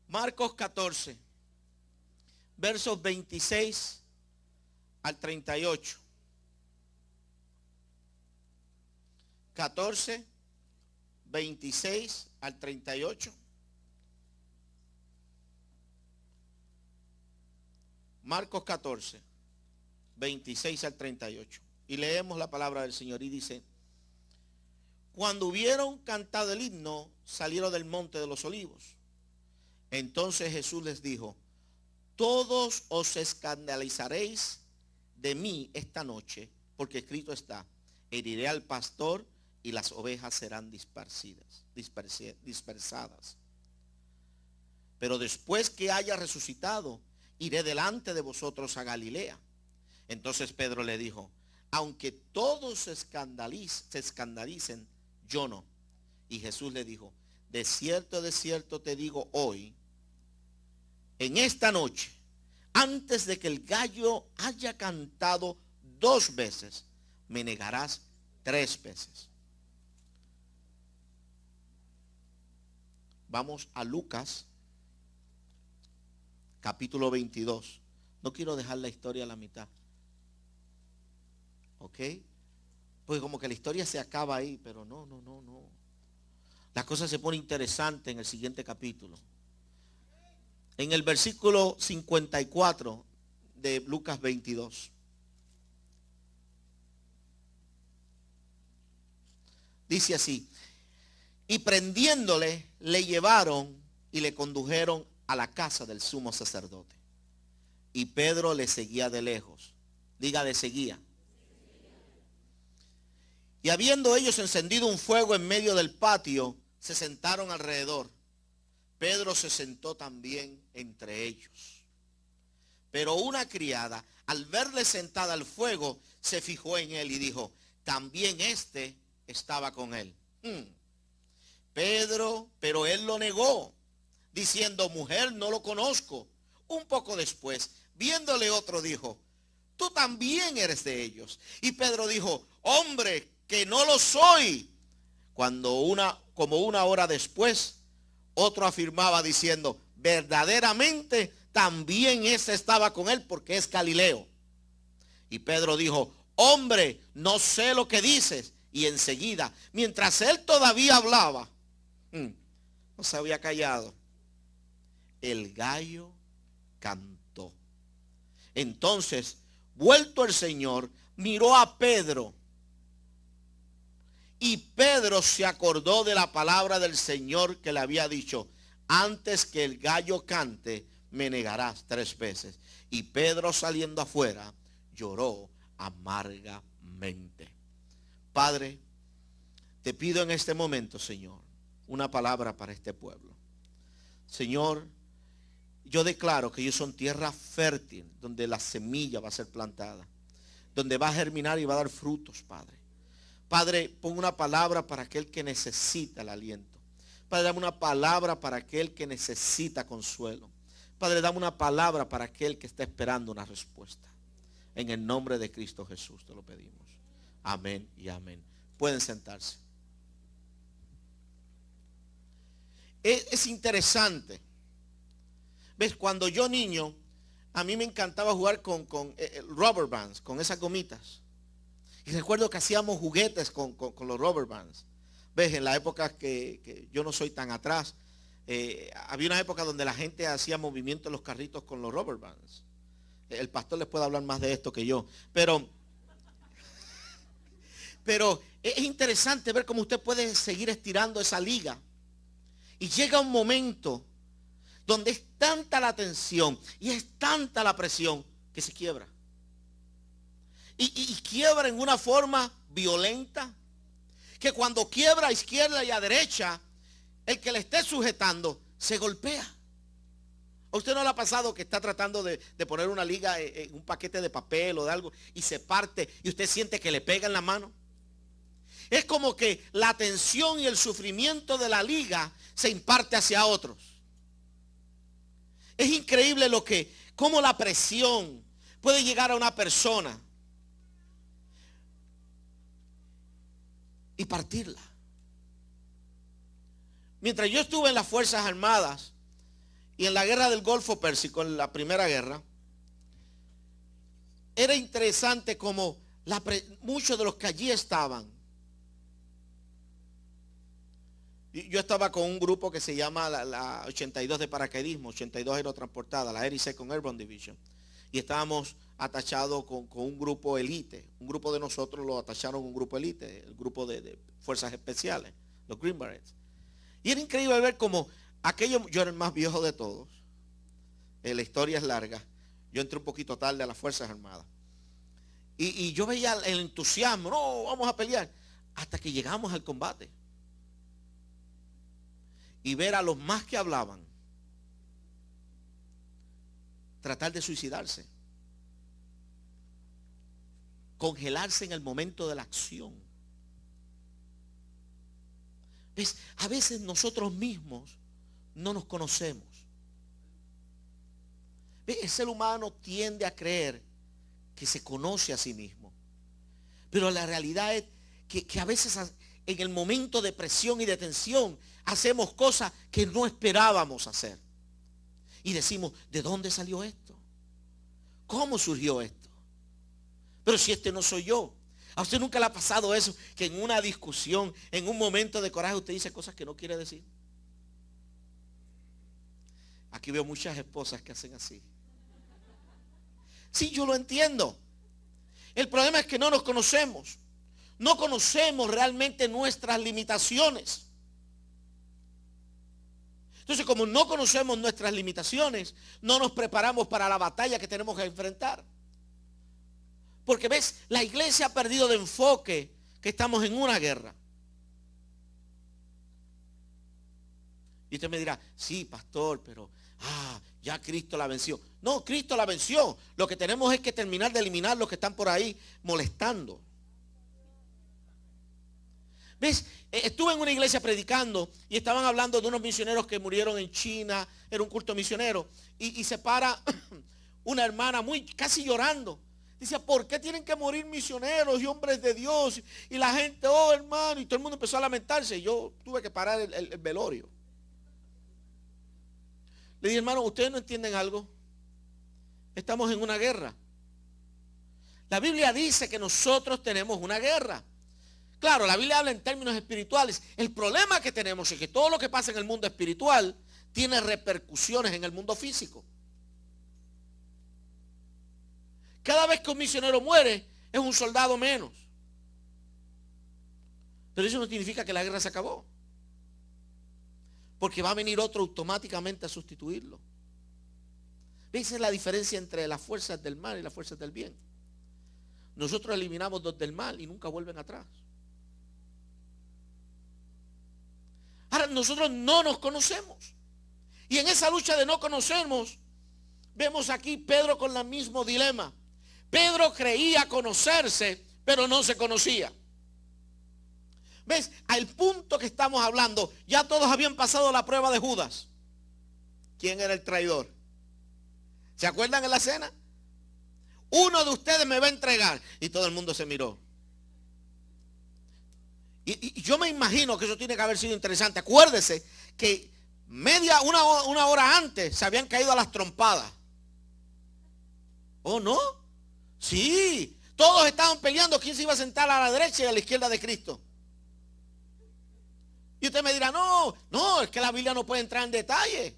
Marcos 14, versos 26 al 38. 14, 26 al 38. Marcos 14, 26 al 38. Y leemos la palabra del Señor y dice: cuando hubieron cantado el himno, salieron del monte de los olivos. Entonces Jesús les dijo: todos os escandalizaréis de mí esta noche, porque escrito está: heriré al pastor y las ovejas serán dispersadas. Pero después que haya resucitado, iré delante de vosotros a Galilea. Entonces Pedro le dijo: aunque todos se escandalicen, yo no. Y Jesús le dijo: de cierto te digo hoy, en esta noche, antes de que el gallo haya cantado 2 veces, me negarás 3 veces. Vamos a Lucas, capítulo 22. No quiero dejar la historia a la mitad. ¿Ok? Porque como que la historia se acaba ahí, pero no. La cosa se pone interesante en el siguiente capítulo. En el versículo 54 de Lucas 22. Dice así: y prendiéndole, le llevaron y le condujeron a la casa del sumo sacerdote. Y Pedro le seguía de lejos. Diga, le seguía. Y habiendo ellos encendido un fuego en medio del patio, se sentaron alrededor. Pedro se sentó también entre ellos. Pero una criada, al verle sentada al fuego, se fijó en él y dijo: también éste estaba con él. Pero él lo negó, diciendo: mujer, no lo conozco. Un poco después, viéndole otro, dijo: tú también eres de ellos. Y Pedro dijo: hombre, que no lo soy. Como una hora después, otro afirmaba diciendo: verdaderamente también ese estaba con él, porque es Galileo. Y Pedro dijo: hombre, no sé lo que dices. Y enseguida, mientras él todavía hablaba, no se había callado, el gallo cantó. Entonces, vuelto el Señor, miró a Pedro. Y Pedro se acordó de la palabra del Señor que le había dicho: antes que el gallo cante, me negarás 3 veces. Y Pedro, saliendo afuera, lloró amargamente. Padre, te pido en este momento, Señor, una palabra para este pueblo. Señor, yo declaro que ellos son tierra fértil, donde la semilla va a ser plantada, donde va a germinar y va a dar frutos, Padre. Padre, pon una palabra para aquel que necesita el aliento. Padre, dame una palabra para aquel que necesita consuelo. Padre, dame una palabra para aquel que está esperando una respuesta. En el nombre de Cristo Jesús te lo pedimos. Amén y amén. Pueden sentarse. Es interesante. ¿Ves? Cuando yo niño, a mí me encantaba jugar con rubber bands, con esas gomitas. Y recuerdo que hacíamos juguetes con los rubber bands. ¿Ves? En la época que yo no soy tan atrás, había una época donde la gente hacía movimiento en los carritos con los rubber bands. El pastor les puede hablar más de esto que yo. Pero es interesante ver cómo usted puede seguir estirando esa liga. Y llega un momento donde es tanta la tensión y es tanta la presión que se quiebra. Y quiebra en una forma violenta, que cuando quiebra a izquierda y a derecha, el que le esté sujetando se golpea. ¿A usted no le ha pasado que está tratando de poner una liga en un paquete de papel o de algo y se parte y usted siente que le pega en la mano? Es como que la tensión y el sufrimiento de la liga se imparte hacia otros. Es increíble cómo la presión puede llegar a una persona y partirla. Mientras yo estuve en las Fuerzas Armadas Y en la guerra del Golfo Pérsico, en la primera guerra, era interesante como muchos de los que allí estaban. Yo estaba con un grupo que se llama la 82 de paracaidismo, 82 aerotransportada, la 82nd Airborne Division. Y estábamos atachados con un grupo elite. Un grupo de nosotros lo atacharon un grupo elite, el grupo de fuerzas especiales, los Green Berets. Y era increíble ver cómo yo era el más viejo de todos. La historia es larga. Yo entré un poquito tarde a las Fuerzas Armadas. Y yo veía el entusiasmo, no, vamos a pelear. Hasta que llegamos al combate. Y ver a los más que hablaban tratar de suicidarse, congelarse en el momento de la acción. ¿Ves? A veces nosotros mismos no nos conocemos. ¿Ves? El ser humano tiende a creer que se conoce a sí mismo, pero la realidad es que a veces en el momento de presión y de tensión hacemos cosas que no esperábamos hacer. Y decimos, ¿de dónde salió esto? ¿Cómo surgió esto? Pero si este no soy yo. ¿A usted nunca le ha pasado eso? Que en una discusión, en un momento de coraje, usted dice cosas que no quiere decir. Aquí veo muchas esposas que hacen así. Sí, yo lo entiendo. El problema es que no nos conocemos. No conocemos realmente nuestras limitaciones. Entonces, como no conocemos nuestras limitaciones, no nos preparamos para la batalla que tenemos que enfrentar. Porque ves, la iglesia ha perdido de enfoque que estamos en una guerra. Y usted me dirá, sí, pastor, pero ya Cristo la venció. No, Cristo la venció. Lo que tenemos es que terminar de eliminar los que están por ahí molestando. ¿Ves? Estuve en una iglesia predicando y estaban hablando de unos misioneros que murieron en China. Era un culto misionero. Y se para una hermana casi llorando. Dice, ¿por qué tienen que morir misioneros y hombres de Dios? Y la gente, oh hermano, y todo el mundo empezó a lamentarse. Y yo tuve que parar el velorio. Le dije, hermano, ¿ustedes no entienden algo? Estamos en una guerra. La Biblia dice que nosotros tenemos una guerra. Claro, la Biblia habla en términos espirituales. El problema que tenemos es que todo lo que pasa en el mundo espiritual tiene repercusiones en el mundo físico. Cada vez que un misionero muere, es un soldado menos. Pero eso no significa que la guerra se acabó. Porque va a venir otro automáticamente a sustituirlo. Esa es la diferencia entre las fuerzas del mal y las fuerzas del bien. Nosotros eliminamos dos del mal y nunca vuelven atrás. Ahora, nosotros no nos conocemos. Y en esa lucha de no conocernos, vemos aquí Pedro con el mismo dilema. Pedro creía conocerse, pero no se conocía. ¿Ves? Al punto que estamos hablando, ya todos habían pasado la prueba de Judas. ¿Quién era el traidor? ¿Se acuerdan en la cena? Uno de ustedes me va a entregar. Y todo el mundo se miró. Y yo me imagino que eso tiene que haber sido interesante. Acuérdese que una hora antes se habían caído a las trompadas. ¿Oh, no? Sí. Todos estaban peleando quién se iba a sentar a la derecha y a la izquierda de Cristo. Y usted me dirá, no, es que la Biblia no puede entrar en detalle.